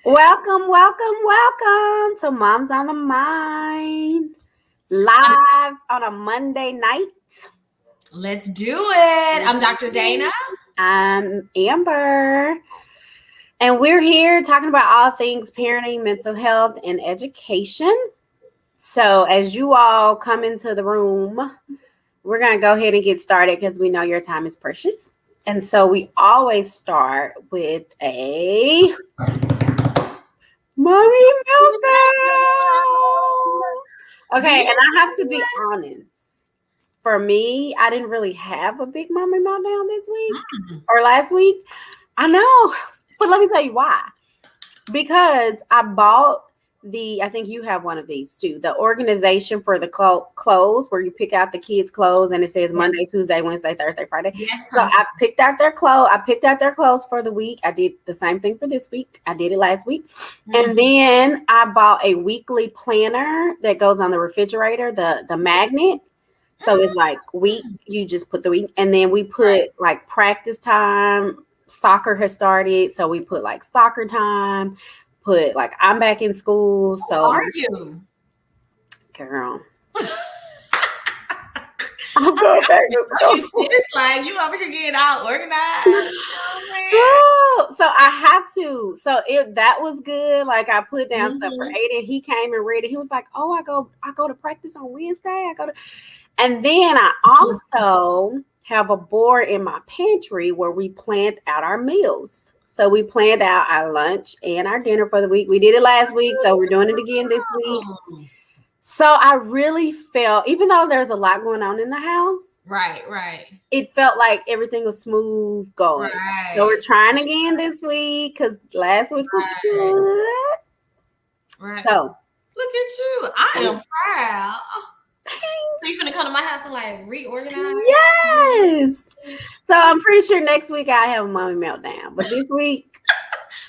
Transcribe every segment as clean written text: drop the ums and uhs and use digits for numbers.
Welcome to Moms on the Mind, live on a Monday night. Let's do it. I'm Dr. Dana. I'm Amber, and we're here talking about all things parenting, mental health, and education. So, as you all come into the room, we're going to go ahead and get started because we know your time is precious. And so, we always start with a mommy meltdown. Okay, and I have to be honest. For me, I didn't really have a big mommy meltdown this week or last week. I know, but let me tell you why. Because I bought I think you have one of these too, the organization for the clothes where you pick out the kids' clothes and it says Monday, Tuesday, Wednesday, Thursday, Friday. Yes, so I picked out their clothes. I picked out their clothes for the week. I did the same thing for this week. I did it last week. And then I bought a weekly planner that goes on the refrigerator, the magnet. So it's like week, you just put the week, and then we put like practice time. Soccer has started, so we put like soccer time. Put like I'm back in school. So are you, girl? I'm going back to school. It's like you over here getting all organized. So I have to. So that was good. Like I put down stuff for Aiden. He came and read it. He was like, "Oh, I go to practice on Wednesday. And then I also have a board in my pantry where we planned out our meals. So we planned out our lunch and our dinner for the week. We did it last week, so we're doing it again this week. So I really felt, even though there's a lot going on in the house, right, it felt like everything was smooth going. Right. So we're trying again this week because last week was good. Right. So look at you. I am proud. So you finna come to my house and like reorganize? Yes. So I'm pretty sure next week I have a mommy meltdown, but this week.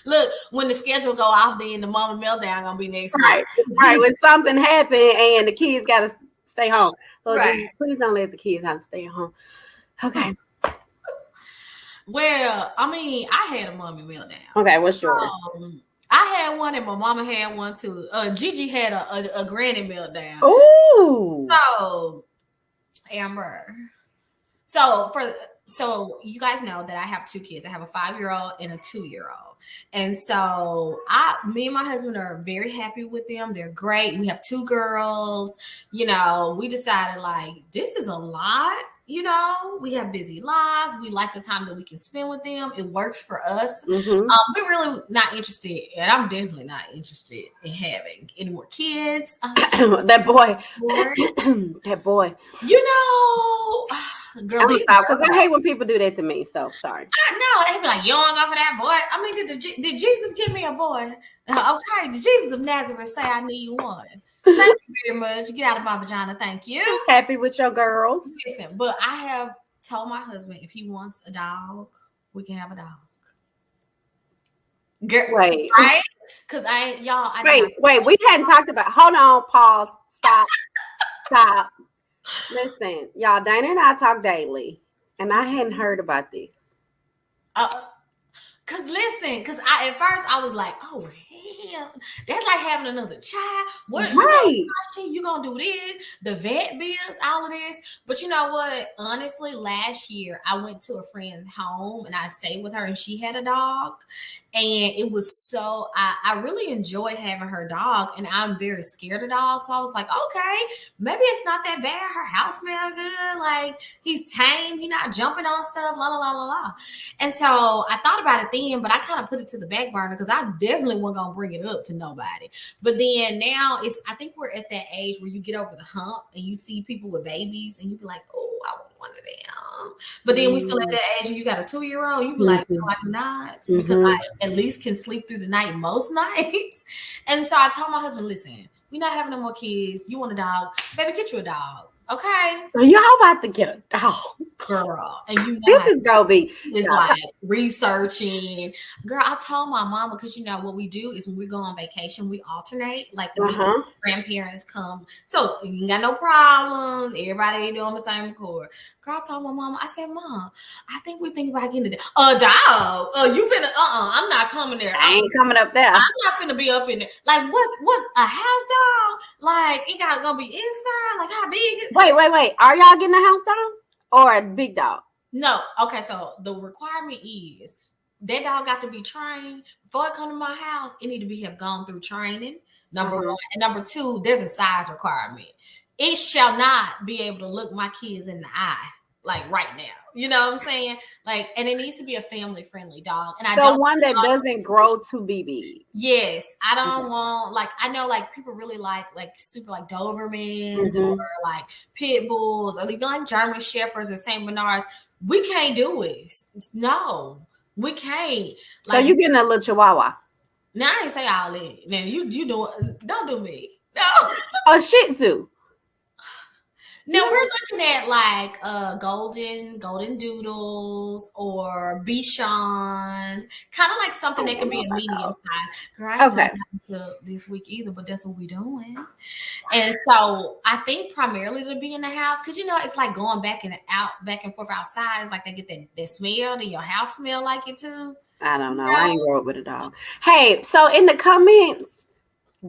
Look, when the schedule go off, then the mommy meltdown gonna be next week. Right. When something happened and the kids gotta stay home. So please don't let the kids have to stay at home. Okay. Well, I mean, I had a mommy meltdown. Okay, what's yours? I had one and my mama had one too. Gigi had a granny meltdown. Ooh. So, Amber. So you guys know that I have two kids. I have a 5-year-old and a 2-year-old. And so me and my husband are very happy with them. They're great. We have 2 girls. You know, we decided like this is a lot. You know, we have busy lives. We like the time that we can spend with them. It works for us. We're really not interested, and I'm definitely not interested in having any more kids. That boy. That boy. You know, girl, because I hate when people do that to me. So sorry. I know they be like, "You don't go for that boy." I mean, did Jesus give me a boy? Okay, did Jesus of Nazareth say I need one? Thank you very much. Get out of my vagina. Thank you. Happy with your girls. Listen, but I have told my husband if he wants a dog, we can have a dog. Right. Because wait. We hadn't talked about. Hold on. Pause. Stop. Listen, y'all. Dana and I talk daily, and I hadn't heard about this. Because at first I was like, oh, hell, that's like having another child. What? Right. You gonna do this, the vet bills, all of this. But you know what? Honestly, last year I went to a friend's home and I stayed with her, and she had a dog, and it was so I really enjoyed having her dog, and I'm very scared of dogs. So I was like, okay, maybe it's not that bad. Her house smells good. Like he's tame. He's not jumping on stuff. La la la la la. And so I thought about it then, but I kind of put it to the back burner because I definitely wasn't gonna bring it up to nobody. But then now I think we're at that age where you get over the hump and you see people with babies and you be like, oh, I want one of them. But then we still at that age where you got a 2-year-old, you be like, no, I do not, because I at least can sleep through the night most nights. And so I told my husband, listen, we're not having no more kids. You want a dog? Baby, get you a dog. Okay. So y'all about to get a dog. Girl. And you know this is gonna be is like researching. Girl, I told my mama, because you know what we do is when we go on vacation, we alternate. Like grandparents come. So you ain't got no problems. Everybody doing the same accord. Girl, I told my mama, I said, Mom, I think we think about getting a dog. You finna I'm not coming there. I ain't coming up there. I'm not finna be up in there. Like what a house dog? Like it gonna be inside? Like how big is Wait. Are y'all getting a house dog or a big dog? No. Okay, so the requirement is that dog got to be trained. Before it come to my house, it need to have gone through training, number one. And number two, there's a size requirement. It shall not be able to look my kids in the eye, like right now. You know what I'm saying? Like, and it needs to be a family-friendly dog. And I don't one that doesn't grow to be big. Yes, I don't want I know people really like super like Dobermans or like pit bulls or even like German Shepherds or Saint Bernards. We can't do it. No, we can't. So you getting a little Chihuahua? Now I ain't say all that. Now you don't do me. No. A Shih Tzu. Now we're looking at like golden doodles or Bichons, kind of like something that could be a medium size. Girl, okay. This week either, but that's what we're doing. And so I think primarily to be in the house, because it's like going back and forth outside. It's like they get that smell. Do your house smell like it too? I don't know. I ain't grow up with a dog. Hey, so in the comments,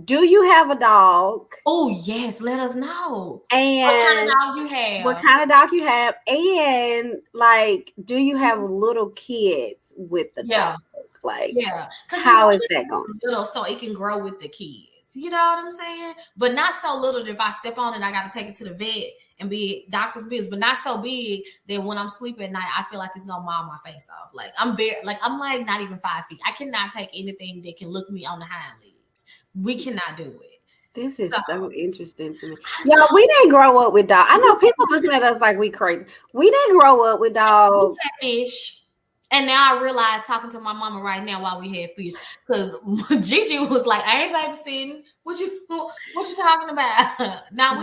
do you have a dog? Oh, yes. Let us know. And what kind of dog you have? What kind of dog you have? And like, do you have little kids with the dog? Like, how is that going? Little, so it can grow with the kids. You know what I'm saying? But not so little that if I step on it, I got to take it to the vet and be doctor's business, but not so big that when I'm sleeping at night, I feel like it's gonna maul my face off. Like I'm like not even 5 feet. I cannot take anything that can look me on the hind legs. We cannot do it. This is so interesting to me. Y'all, we didn't grow up with dogs. I know people looking at us like we crazy. We didn't grow up with dogs. Fish. And now I realize talking to my mama right now while we had fish, because Gigi was like, I ain't babysitting. What you talking about? Now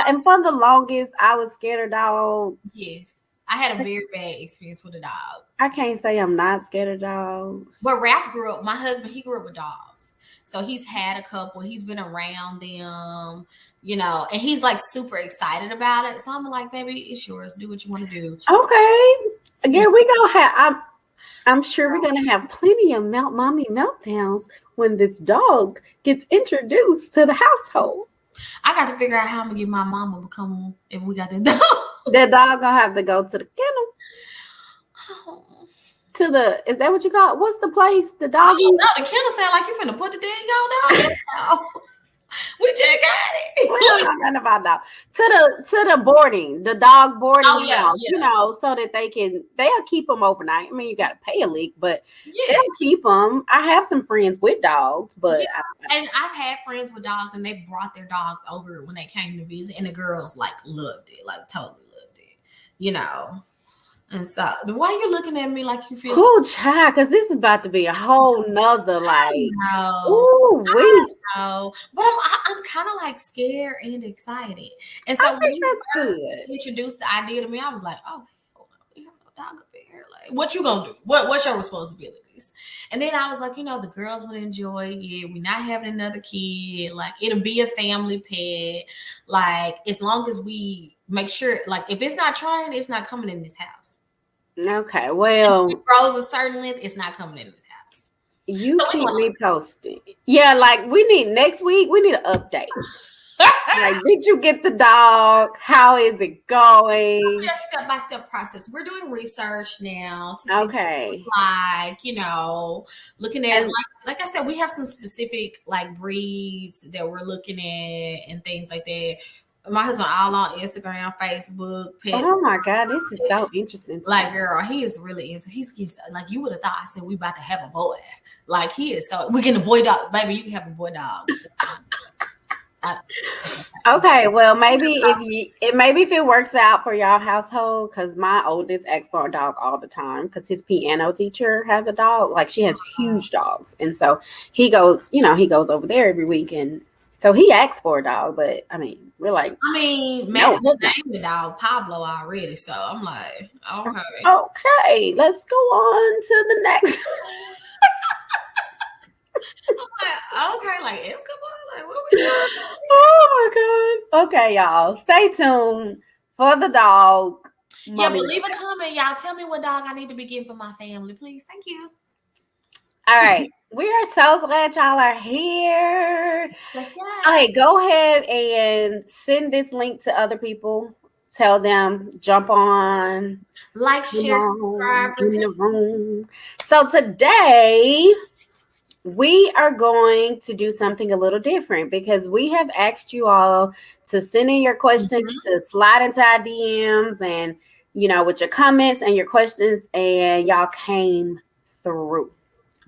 and for the longest, I was scared of dogs. Yes. I had a very bad experience with a dog. I can't say I'm not scared of dogs. But Ralph my husband, he grew up with dogs. So he's had a couple, he's been around them, and he's like super excited about it. So I'm like, baby, it's yours. Do what you want to do. Okay. Again, we gonna have I'm sure we're gonna have plenty of mommy meltdowns when this dog gets introduced to the household. I got to figure out how I'm gonna get my mama to come if we got this dog. That dog gonna have to go to the kennel. Oh. Is that what you call it? What's the place? The dog? No, the kennel sound like you finna put the dang dog. We just got it. Nothing about that. To the boarding, the dog boarding house, so that they'll keep them overnight. I mean, you got to pay a leak, but they'll keep them. I have some friends with dogs, but and I've had friends with dogs, and they brought their dogs over when they came to visit, and the girls like loved it, like totally loved it, And so, why are you looking at me like you feel cool, child? Because this is about to be a whole nother like. Ooh, we know, but I'm kind of like scared and excited. And so when you introduced the idea to me, I was like, oh, we have no dog up here. Like, what you gonna do? What's your responsibilities? And then I was like, the girls would enjoy it. We're not having another kid. Like, it'll be a family pet. Like, as long as we make sure, like, if it's not trying, it's not coming in this house. Okay, well, if it grows a certain length, it's not coming in this house. You keep me posted. Yeah, like next week, we need an update. Like, did you get the dog? How is it going? Just step-by-step process. We're doing research now. Okay. Looking at, like I said, we have some specific like breeds that we're looking at and things like that. My husband all on Instagram, Facebook, pets. Oh my God, this is so interesting. Like, girl, he is really into. He's getting like you would have thought. I said we about to have a boy. Like he is so. We getting a boy dog, baby. You can have a boy dog. Okay, well, maybe if it works out for y'all household, because my oldest asks for a dog all the time because his piano teacher has a dog. Like she has huge dogs, and so he goes over there every week and So he asked for a dog, but I mean, we're like, I mean, no, Maddie named the dog Pablo already, so I'm like, okay. Okay, let's go on to the next. I'm like, okay, like Escobar, like what we doing? Oh my god. Okay, y'all, stay tuned for the dog. Yeah, Mommy. but leave a comment, y'all. Tell me what dog I need to be getting for my family, please. Thank you. All right. We are so glad y'all are here. Yes, yes. Okay, go ahead and send this link to other people. Tell them, jump on, Like, share, subscribe, in the review. room. So today we are going to do something a little different because we have asked you all to send in your questions, to slide into our DMs and, with your comments and your questions, and y'all came through.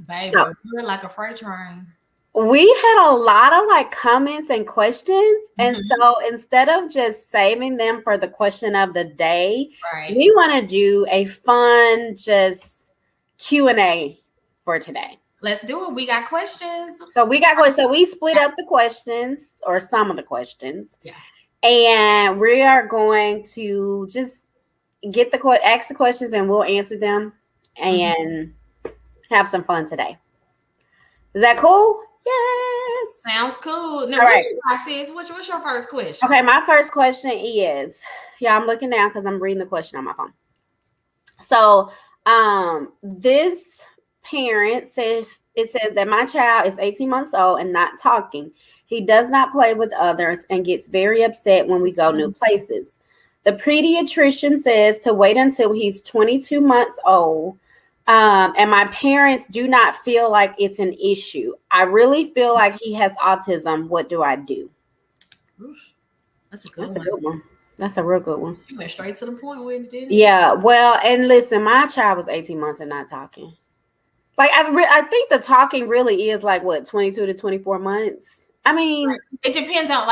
Baby, So like a freight train. we had a lot of comments and questions. And so instead of just saving them for the question of the day, we want to do a fun just Q&A for today. Let's do it. We got questions. So we got questions. So we split up the questions, or some of the questions. Yeah. And we are going to just ask the questions and we'll answer them and have some fun today. Is that cool? Yes. Sounds cool. Now, all right. What's your first question? Okay, my first question is, I'm looking now because I'm reading the question on my phone. So, this parent says that my child is 18 months old and not talking. He does not play with others and gets very upset when we go new places. The pediatrician says to wait until he's 22 months old. And my parents do not feel like it's an issue. I really feel like he has autism. What do I do? That's a good one. That's a real good one. You went straight to the point with it, didn't you? Yeah. Well, and listen, my child was 18 months and not talking. Like, I think the talking really is like, what, 22 to 24 months? I mean. It depends on,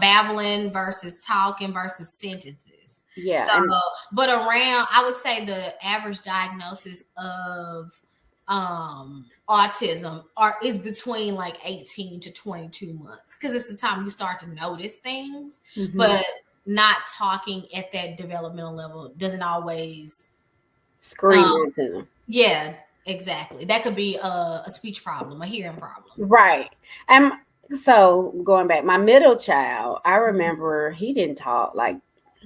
babbling versus talking versus sentences. Yeah. So, but I would say the average diagnosis of autism is between 18 to 22 months, because it's the time you start to notice things. But not talking at that developmental level doesn't always scream into them. Yeah, exactly. That could be a speech problem, a hearing problem. Right. So going back, my middle child, I remember he didn't talk.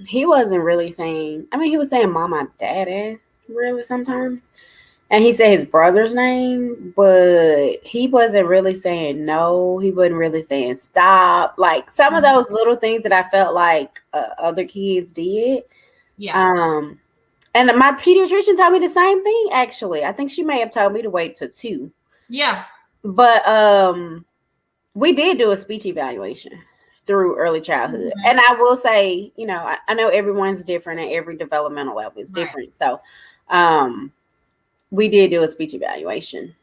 He wasn't really saying, he was saying mama, daddy, really sometimes. And he said his brother's name, but he wasn't really saying no. He wasn't really saying stop. Some of those little things that I felt like other kids did. Yeah. And my pediatrician told me the same thing, actually. I think she may have told me to wait till 2. Yeah. But we did do a speech evaluation through early childhood. And I will say, I know everyone's different and every developmental level is different. So we did do a speech evaluation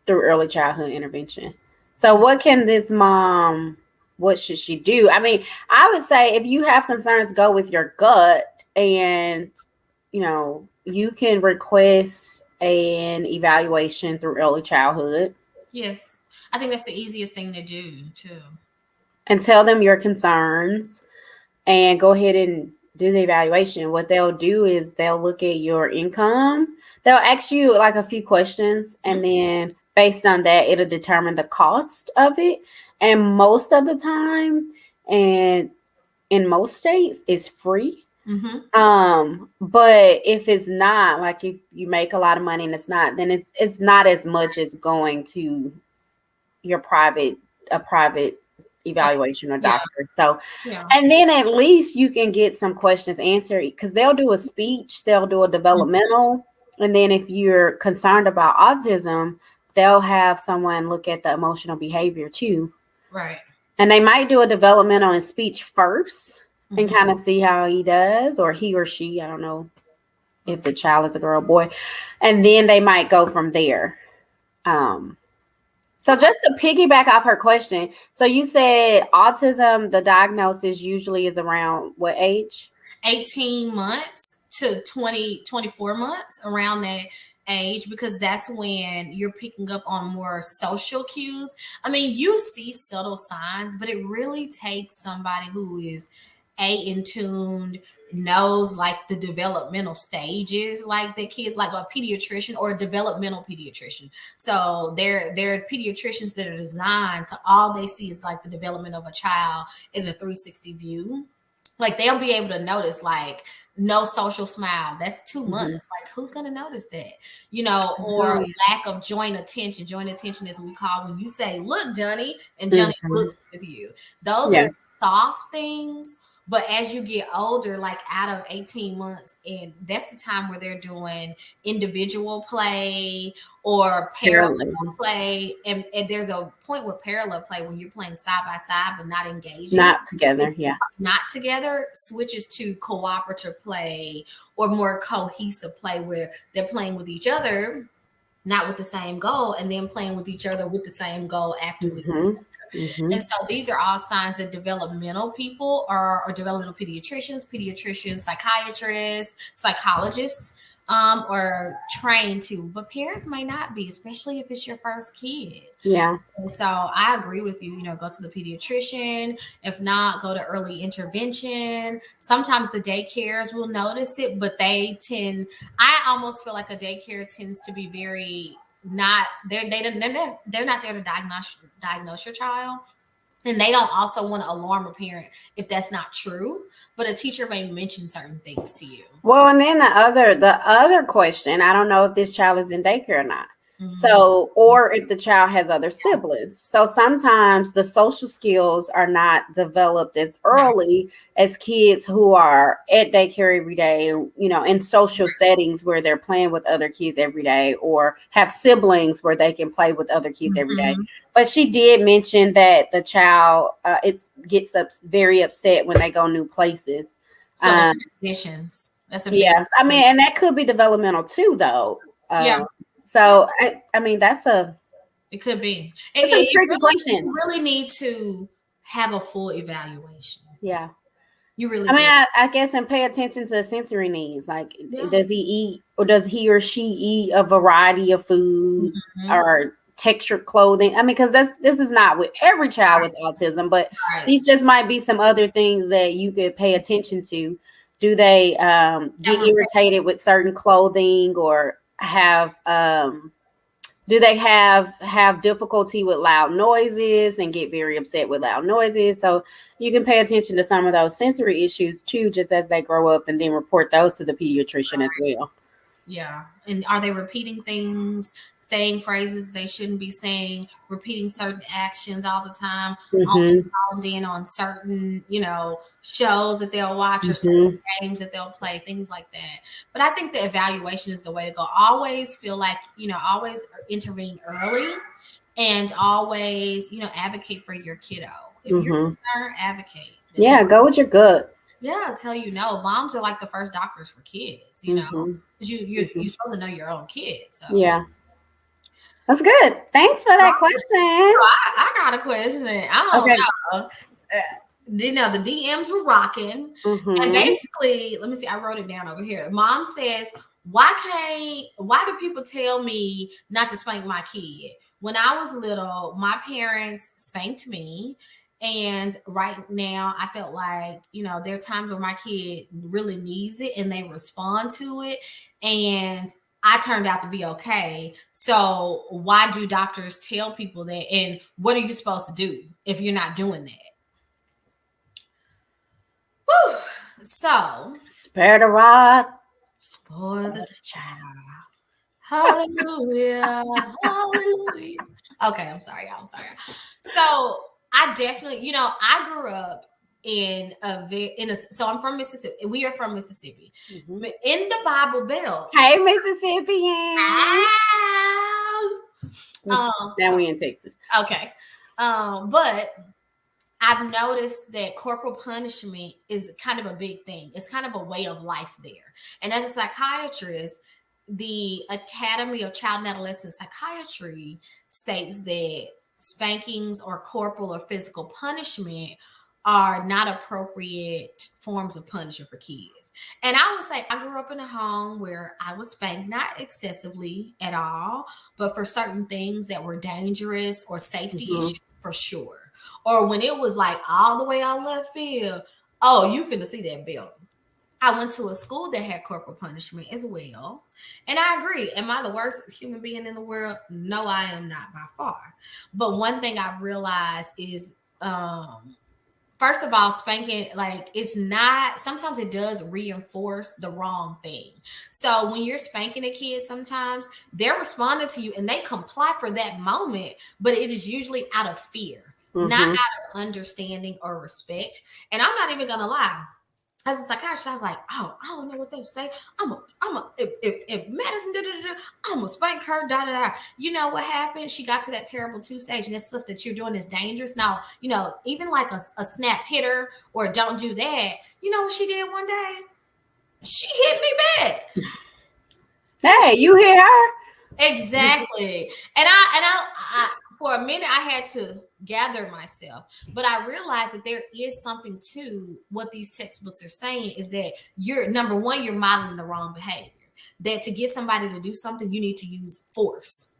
through early childhood intervention. So what can this mom, what should she do? I would say if you have concerns, go with your gut, and, you can request an evaluation through early childhood. Yes. I think that's the easiest thing to do too. And tell them your concerns and go ahead and do the evaluation. What they'll do is they'll look at your income. They'll ask you a few questions, and then based on that, it'll determine the cost of it. And most of the time, and in most states, it's free. But if it's not, if you make a lot of money and it's not, then it's not as much as going to your private evaluation or doctor. Yeah. So, and then at least you can get some questions answered, because they'll do a speech, they'll do a developmental. And then if you're concerned about autism, they'll have someone look at the emotional behavior too. Right. And they might do a developmental and speech first and kind of see how he does, or he or she, I don't know if the child is a girl or boy. And then they might go from there. So just to piggyback off her question, so you said autism, the diagnosis usually is around what age? 18 months to 24 months, around that age, because that's when you're picking up on more social cues. I mean, you see subtle signs, but it really takes somebody who is in tuned, knows like the developmental stages, like the kids, like a pediatrician or a developmental pediatrician. So they're pediatricians that are designed to, all they see is like the development of a child in a 360 view. Like they'll be able to notice like no social smile, that's 2 months. Like who's gonna notice that? Or lack of joint attention. Joint attention is what we call when you say, look, Johnny, and Johnny looks with you. Those are soft things. But as you get older, like out of 18 months, and that's the time where they're doing individual play or parallel play. And there's a point where parallel play, when you're playing side by side but not engaging. Not together, Not together, switches to cooperative play or more cohesive play where they're playing with each other, not with the same goal, and then playing with each other with the same goal actively. And so these are all signs that developmental people or developmental pediatricians, psychiatrists, psychologists are trained to, but parents may not be, especially if it's your first kid. Yeah. And so I agree with you, go to the pediatrician. If not, go to early intervention. Sometimes the daycares will notice it, but I almost feel like a daycare tends to be very they're not there to diagnose your child, and they don't also want to alarm a parent if that's not true, but a teacher may mention certain things to you. Well, and then the other question, I don't know if this child is in daycare or not. So, or if the child has other siblings. So sometimes the social skills are not developed as early as kids who are at daycare every day, in social settings where they're playing with other kids every day, or have siblings where they can play with other kids every day. But she did mention that the child gets very upset when they go new places. So the transitions. Yes. I mean, and that could be developmental too, though. So, I mean, it could be. It's a tricky question. You really need to have a full evaluation. Yeah. You really I guess, and pay attention to sensory needs. Like, does he eat, or does he or she eat a variety of foods or textured clothing? I mean, because this is not with every child with autism, but these just might be some other things that you could pay attention to. Do they get irritated with certain clothing, or do they have difficulty with loud noises and get very upset with loud noises? So you can pay attention to some of those sensory issues too, just as they grow up, and then report those to the pediatrician as well. Yeah. And are they repeating things, saying phrases they shouldn't be saying, repeating certain actions all the time, only honed in on certain, shows that they'll watch or certain games that they'll play, things like that. But I think the evaluation is the way to go. Always feel like, always intervene early, and always, advocate for your kiddo. If you're concerned, advocate. Yeah, go with your gut. Yeah, I'll tell you, moms are like the first doctors for kids, because you're supposed to know your own kids. So. Yeah. That's good. Thanks for that question. I got a question. I don't know. The DMs were rocking. And basically, let me see, I wrote it down over here. Mom says, why do people tell me not to spank my kid? When I was little, my parents spanked me. And right now, I felt like, there are times where my kid really needs it and they respond to it. And I turned out to be okay. So why do doctors tell people that? And what are you supposed to do if you're not doing that? Whew. So spare the rod, spoil the child. Hallelujah. Hallelujah. Okay, I'm sorry. So I definitely, I grew up so I'm from Mississippi. We are from Mississippi. In the Bible Belt. Hey, Mississippian. Now we in Texas. Okay. But I've noticed that corporal punishment is kind of a big thing. It's kind of a way of life there. And as a psychiatrist, the Academy of Child and Adolescent Psychiatry states that spankings or corporal or physical punishment are not appropriate forms of punishment for kids. And I would say I grew up in a home where I was spanked, not excessively at all, but for certain things that were dangerous or safety issues for sure. Or when it was like all the way on left field, oh, you finna see that building. I went to a school that had corporal punishment as well. And I agree. Am I the worst human being in the world? No, I am not by far. But one thing I've realized is first of all, spanking, like, it's not, sometimes it does reinforce the wrong thing. So when you're spanking a kid, sometimes they're responding to you and they comply for that moment, but it is usually out of fear, not out of understanding or respect. And I'm not even gonna lie, as a psychiatrist, I was like, oh, I don't know what they say. If Madison I'm gonna spank her, da da da. You know what happened? She got to that terrible 2 stage, and that stuff that you're doing is dangerous. Now, even like a snap hitter or don't do that. You know what she did one day? She hit me back. Hey, you hit her? Exactly. And I for a minute I had to gather myself, but I realized that there is something to what these textbooks are saying, is that you're, number one, you're modeling the wrong behavior. That to get somebody to do something, you need to use force.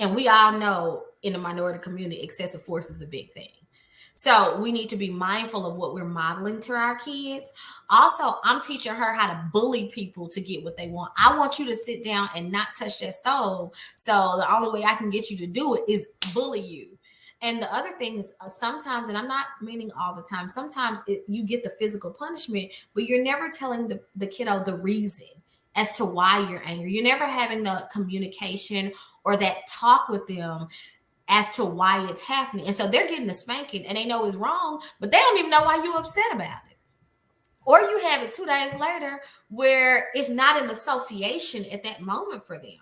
And we all know in the minority community, excessive force is a big thing. So we need to be mindful of what we're modeling to our kids. Also, I'm teaching her how to bully people to get what they want. I want you to sit down and not touch that stove. So the only way I can get you to do it is bully you. And the other thing is sometimes, and I'm not meaning all the time, sometimes you get the physical punishment, but you're never telling the kiddo the reason as to why you're angry. You're never having the communication or that talk with them as to why it's happening. And so they're getting the spanking and they know it's wrong, but they don't even know why you're upset about it. Or you have it 2 days later where it's not an association at that moment for them.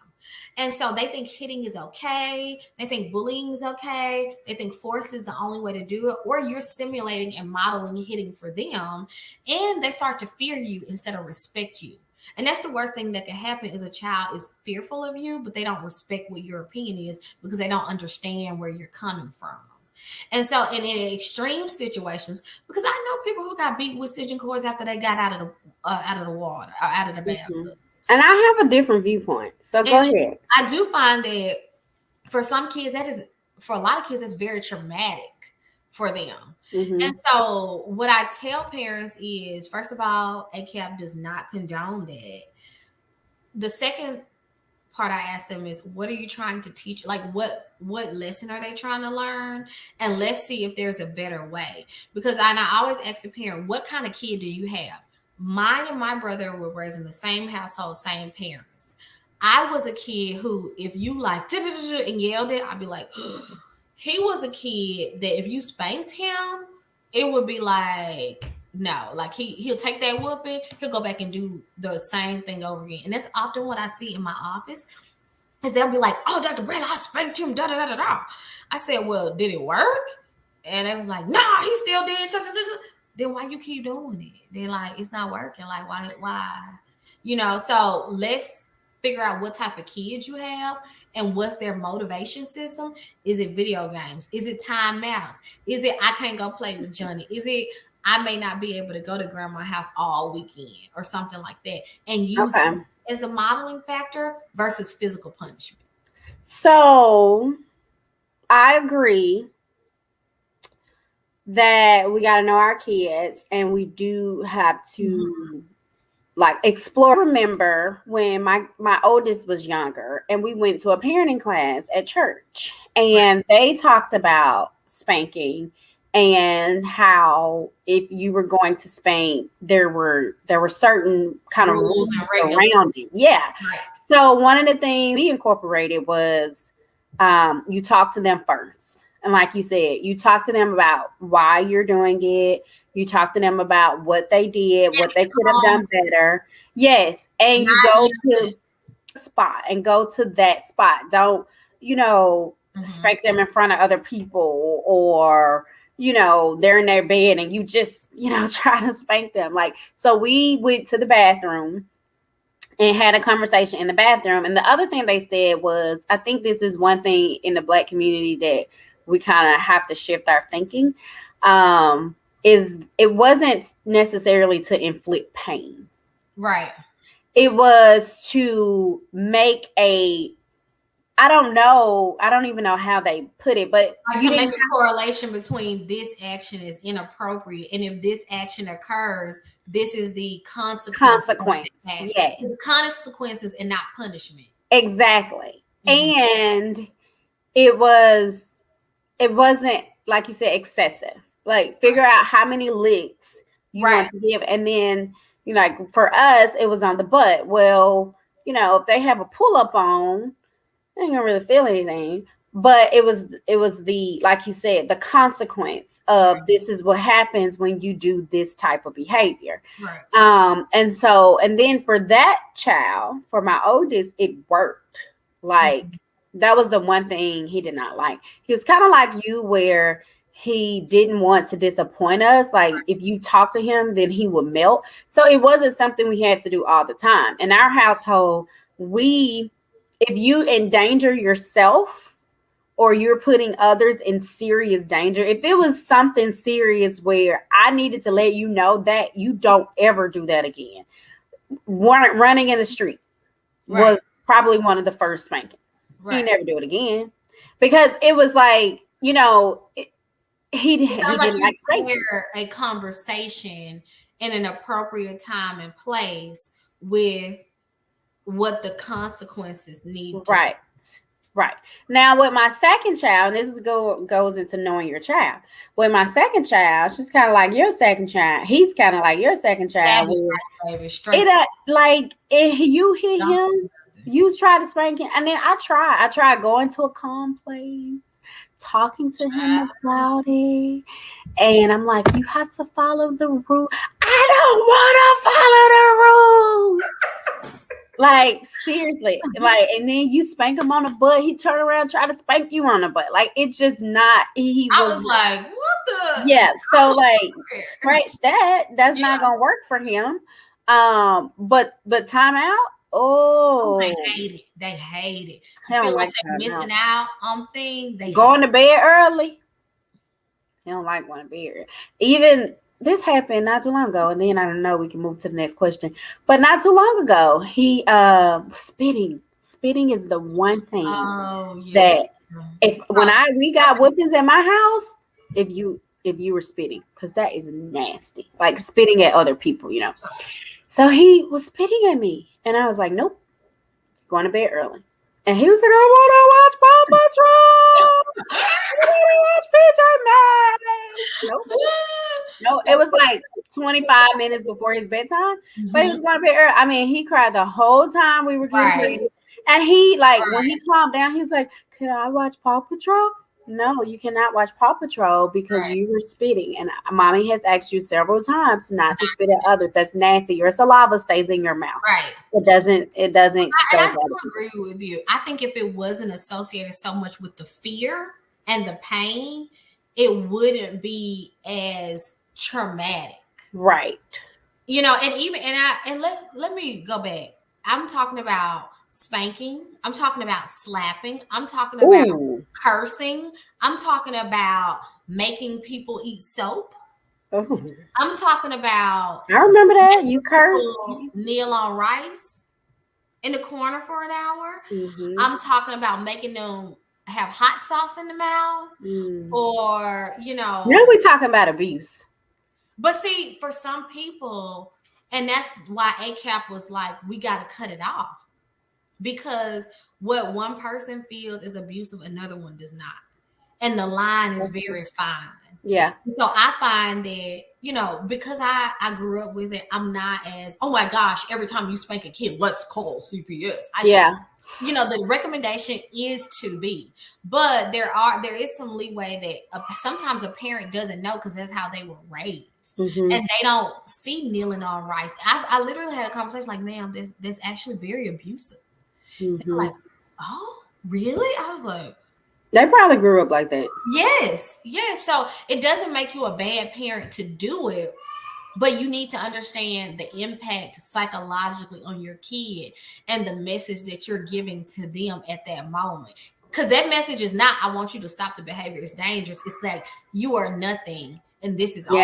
And so they think hitting is okay. They think bullying is okay. They think force is the only way to do it. Or you're simulating and modeling hitting for them. And they start to fear you instead of respect you. And that's the worst thing that can happen, is a child is fearful of you, but they don't respect what your opinion is because they don't understand where you're coming from. And so in extreme situations, because I know people who got beat with stitching cords after they got out of the water or out of the bathtub. And I have a different viewpoint. So go ahead. I do find that for some kids, for a lot of kids, it's very traumatic for them. And so what I tell parents is, first of all, ACAP does not condone that. The second part I ask them is, what are you trying to teach? Like, what lesson are they trying to learn? And let's see if there's a better way. Because I always ask the parent, what kind of kid do you have? Mine and my brother were raised in the same household, same parents. I was a kid who, if you like and yelled it, I'd be like, he was a kid that if you spanked him, it would be like, no, like he'll take that whooping, he'll go back and do the same thing over again. And that's often what I see in my office, is they'll be like, oh, Dr. Brandon, I spanked him, da da da da da. I said, well, did it work? And they was like, nah, he still did. Then why you keep doing it? They're like, it's not working. Like, why? So let's figure out what type of kids you have and what's their motivation system. Is it video games? Is it timeouts? Is it I can't go play with Johnny? Is it I may not be able to go to grandma's house all weekend or something like that? And use it as a modeling factor versus physical punishment. So I agree that we got to know our kids, and we do have to like explore. Remember when my oldest was younger and we went to a parenting class at church, and they talked about spanking and how if you were going to spank, there were certain kind of rules around it. Yeah. Right. So one of the things we incorporated was you talk to them first. And like you said, you talk to them about why you're doing it. You talk to them about what they did, what they could have done better. Yes. And you go to the spot and go to that spot. Don't, spank them in front of other people, or, they're in their bed and you just, try to spank them. Like, so we went to the bathroom and had a conversation in the bathroom. And the other thing they said was, I think this is one thing in the Black community that we kind of have to shift our thinking, is it wasn't necessarily to inflict pain. Right. It was to make I don't know. I don't even know how they put it, but Like you to make didn't a correlation between this action is inappropriate, and if this action occurs, this is the consequence of consequence. that act. Yes, It's consequences and not punishment. exactly. Mhm. And it wasn't like you said excessive. Like figure out how many licks you Right. want to give, and then like for us, it was on the butt. Well, if they have a pull up on, I ain't gonna really feel anything. But it was the, like you said, the consequence of Right. this is what happens when you do this type of behavior. Right. And then for that child, for my oldest, it worked. Like that was the one thing he did not like. He was kind of like you, where he didn't want to disappoint us. Like if you talk to him, then he would melt. So it wasn't something we had to do all the time. In our household, if you endanger yourself or you're putting others in serious danger, if it was something serious where I needed to let you know that you don't ever do that again. Running in the street Right. was probably one of the first spankings. He Right. never do it again because it was like, he Sounds like didn't you like spanking. share a conversation in an appropriate time and place with what the consequences need to be. Right. Now with my second child, and this goes into knowing your child. With my second child, she's kind of like your second child. He's kind of like your second That child. is right, baby. Straight. If you hit him, you try to spank him, and then I try going to a calm place, talking to him about it, and I'm like, you have to follow the rule. I don't want to follow the rules. Like seriously, like, and then you spank him on the butt. He turn around, try to spank you on the butt. Like it's just not. I was like, what the? Yeah. So like, scratch that. That's not gonna work for him. But time out. Oh, they hate it. They hate it. I don't Feel like like they're missing out on things. They going to bed early. He don't like going to bed early. Even this happened not too long ago, and then I don't know. We can move to the next question. But not too long ago, he spitting. Spitting is the one thing that we got whippings at my house. If you were spitting, because that is nasty. Like spitting at other people, So he was spitting at me, and I was like, nope, going to bed early. And he was like, I want to watch Paw Patrol. I want to watch PJ Masks. No, it was like 25 minutes before his bedtime, but he was going to bed early. I mean, he cried the whole time we were getting ready. And he, when he calmed down, he was like, can I watch Paw Patrol? No, you cannot watch Paw Patrol because you were spitting. And mommy has asked you several times not to spit at others. That's nasty. Your saliva stays in your mouth. Right. It doesn't. And I do agree with you. I think if it wasn't associated so much with the fear and the pain, it wouldn't be as traumatic. Right. And let me go back. I'm talking about spanking. I'm talking about slapping. I'm talking about cursing. I'm talking about making people eat soap. Ooh. I'm talking about. I remember that you cursed. Kneel on rice in the corner for an hour. Mm-hmm. I'm talking about making them have hot sauce in the mouth, or Now we're talking about abuse. But see, for some people, and that's why ACAP was like, we got to cut it off. Because what one person feels is abusive, another one does not. And the line is very fine. Yeah. So I find that, because I grew up with it, I'm not as, oh my gosh, every time you spank a kid, let's call CPS. The recommendation is to be, but there is some leeway that sometimes a parent doesn't know because that's how they were raised, and they don't see kneeling on rice. I literally had a conversation like, ma'am, this actually very abusive. Like, oh, really? I was like, they probably grew up like that. Yes. So it doesn't make you a bad parent to do it, but you need to understand the impact psychologically on your kid and the message that you're giving to them at that moment. Because that message is not, I want you to stop the behavior. It's dangerous. It's like you are nothing and this is all.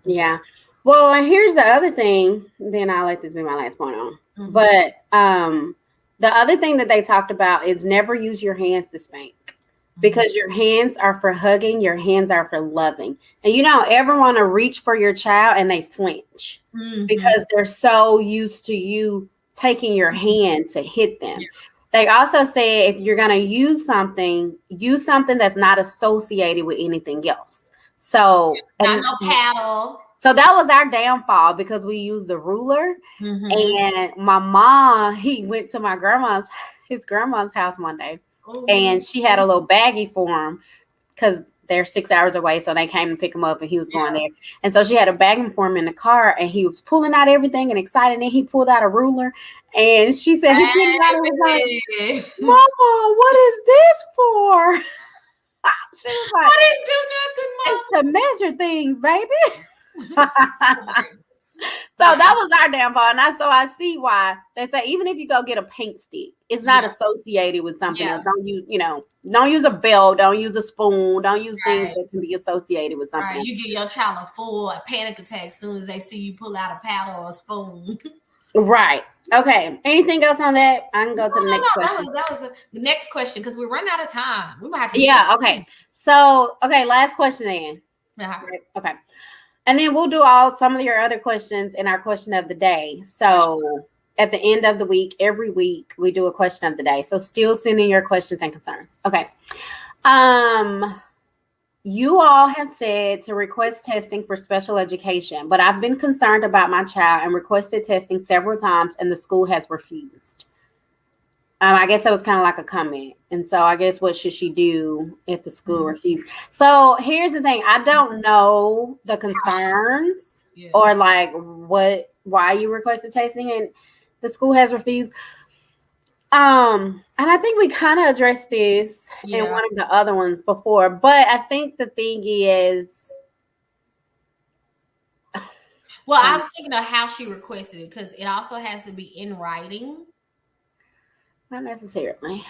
Yeah. Well, and here's the other thing. Then I'll let this be my last point on. Mhm. But the other thing that they talked about is never use your hands to spank. Because your hands are for hugging, your hands are for loving. And you don't ever want to reach for your child and they flinch because they're so used to you taking your hand to hit them. Yeah. They also say if you're going to use something that's not associated with anything else. So, Not no paddle. So that was our downfall because we used a ruler. And my mom, he went to his grandma's house one day. Ooh. And she had a little baggie for him because they're 6 hours away. So they came and pick him up and he was going there. And so she had a baggie for him in the car and he was pulling out everything and excited. And he pulled out a ruler and she said, he pulled it out and was like, Mama, what is this for? She was like, I didn't do nothing, Mom. It's to measure things, baby. So that was our downfall. And so I see why they say even if you go get a paint stick, it's not associated with something else. Don't use a belt, don't use a spoon, don't use things that can be associated with something else. You get your child a panic attack as soon as they see you pull out a paddle or a spoon. Right. Okay. Anything else on that? I can go to the next question. That was the next question because we're running out of time. We might have to. Yeah. Okay. So, last question then. Right, okay. And then we'll do some of your other questions in our question of the day. So at the end of the week, every week, we do a question of the day. So still send in your questions and concerns. Okay. You all have said to request testing for special education, but I've been concerned about my child and requested testing several times and the school has refused. I guess that was kind of like a comment. And so I guess what should she do if the school refuses? So here's the thing. I don't know the concerns or like why you requested testing and the school has refused. And I think we kind of addressed this in one of the other ones before, but I think the thing is. Well, I was thinking of how she requested it because it also has to be in writing. Not necessarily.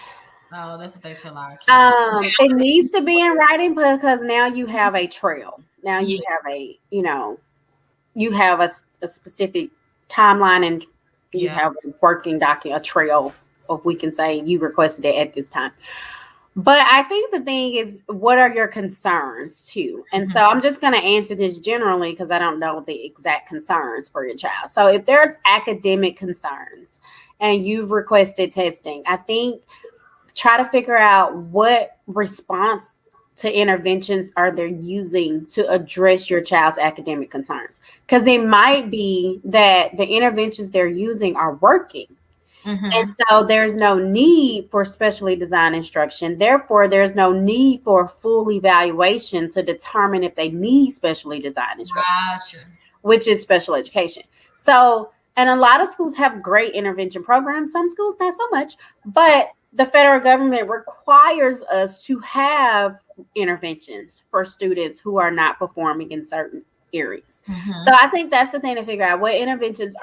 Oh, that's what they tell our kids. It needs to be in writing because now you have a trail. Now you have a specific timeline and you have a working document, a trail of we can say you requested it at this time. But I think the thing is, what are your concerns too? And so I'm just going to answer this generally because I don't know the exact concerns for your child. So if there's academic concerns and you've requested testing, I think try to figure out what response to interventions are they using to address your child's academic concerns. Because it might be that the interventions they're using are working. And so there's no need for specially designed instruction. Therefore, there's no need for full evaluation to determine if they need specially designed instruction, which is special education. So, and a lot of schools have great intervention programs. Some schools, not so much, but the federal government requires us to have interventions for students who are not performing in certain areas. So I think that's the thing to figure out what interventions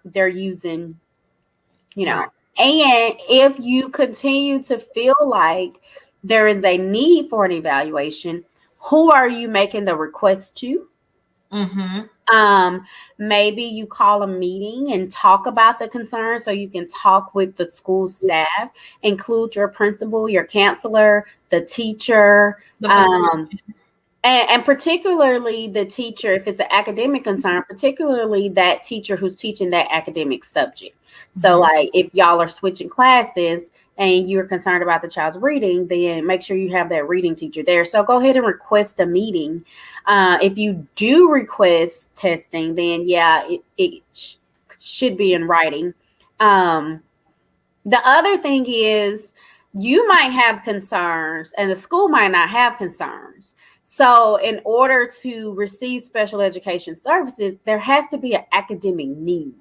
they're using. And if you continue to feel like there is a need for an evaluation, who are you making the request to? Maybe you call a meeting and talk about the concern so you can talk with the school staff, include your principal, your counselor, the teacher, and particularly the teacher, if it's an academic concern, particularly that teacher who's teaching that academic subject. So like if y'all are switching classes and you're concerned about the child's reading, then make sure you have that reading teacher there. So go ahead and request a meeting. If you do request testing, then it should be in writing. The other thing is you might have concerns and the school might not have concerns. So in order to receive special education services, there has to be an academic need.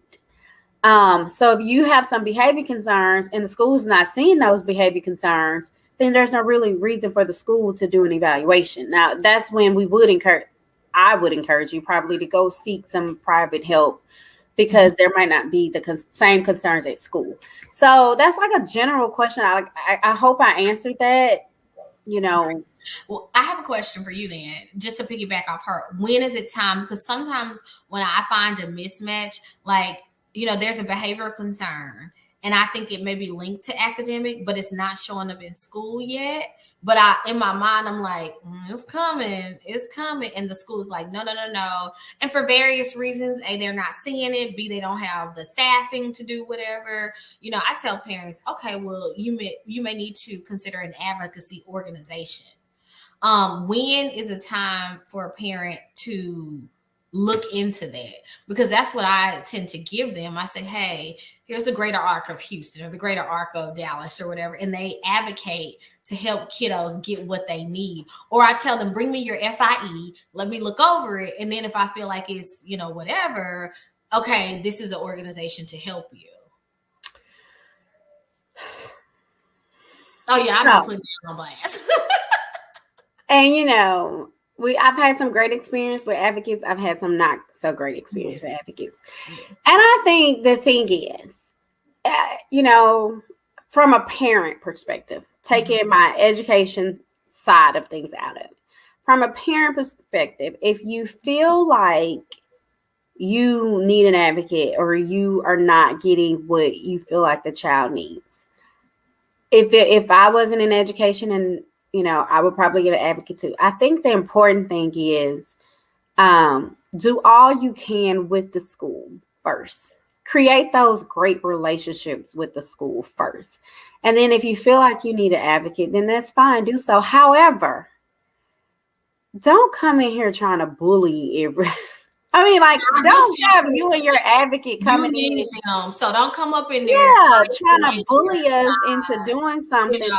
So if you have some behavior concerns and the school is not seeing those behavior concerns, then there's no really reason for the school to do an evaluation. Now, that's when I would encourage you probably to go seek some private help because there might not be the same concerns at school. So that's like a general question. I hope I answered that, Well, I have a question for you then, just to piggyback off her. When is it time? Because sometimes when I find a mismatch, like, there's a behavioral concern, and I think it may be linked to academic, but it's not showing up in school yet. But in my mind, I'm like, it's coming. And the school's like, no. And for various reasons, A, they're not seeing it. B, they don't have the staffing to do whatever. I tell parents, okay, well, you may need to consider an advocacy organization. When is a time for a parent to look into that? Because that's what I tend to give them. I say, hey, here's the greater arc of Houston or the greater arc of Dallas or whatever. And they advocate to help kiddos get what they need. Or I tell them, bring me your FIE, let me look over it. And then if I feel like it's, whatever, okay, this is an organization to help you. Oh yeah, I'm not putting it on blast. And I've had some great experience with advocates. I've had some not so great experience with advocates. Yes. And I think the thing is, from a parent perspective, taking my education side of things out of it, from a parent perspective, if you feel like you need an advocate or you are not getting what you feel like the child needs, if I wasn't in education and I would probably get an advocate too. I think the important thing is do all you can with the school first. Create those great relationships with the school first. And then if you feel like you need an advocate, then that's fine. Do so. However, don't come in here trying to bully don't have you and your advocate coming in. So don't come up in there. Yeah, trying to bully us into doing something. Put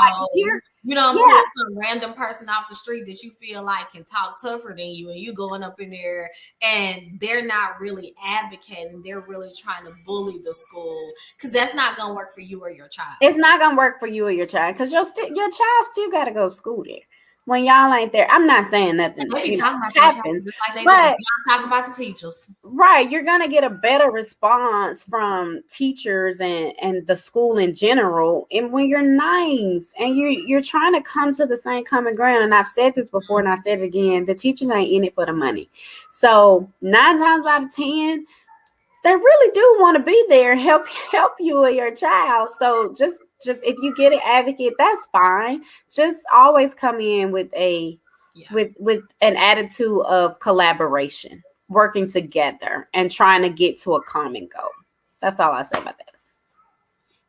some random person off the street that you feel like can talk tougher than you, and you going up in there and they're not really advocating. They're really trying to bully the school, because that's not going to work for you or your child. It's not going to work for you or your child, because your child still got to go to school there. When y'all ain't there, I'm not saying nothing happens, but talk about the teachers. Right, you're gonna get a better response from teachers and the school in general. And when you're nice and you're trying to come to the same common ground, and I've said this before and I said it again, the teachers ain't in it for the money. So 9 times out of 10, they really do want to be there, help you or your child. So just if you get an advocate, that's fine. Just always come in with with an attitude of collaboration, working together and trying to get to a common goal. That's all I say about that.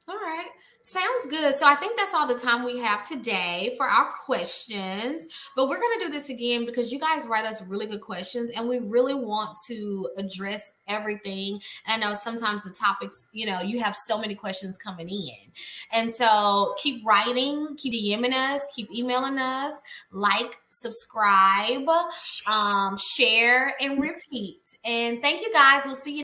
All right. Sounds good. So I think that's all the time we have today for our questions, but we're going to do this again because you guys write us really good questions and we really want to address everything. And I know sometimes the topics, you have so many questions coming in. And so keep writing, keep DMing us, keep emailing us, like, subscribe, share, and repeat. And thank you guys. We'll see you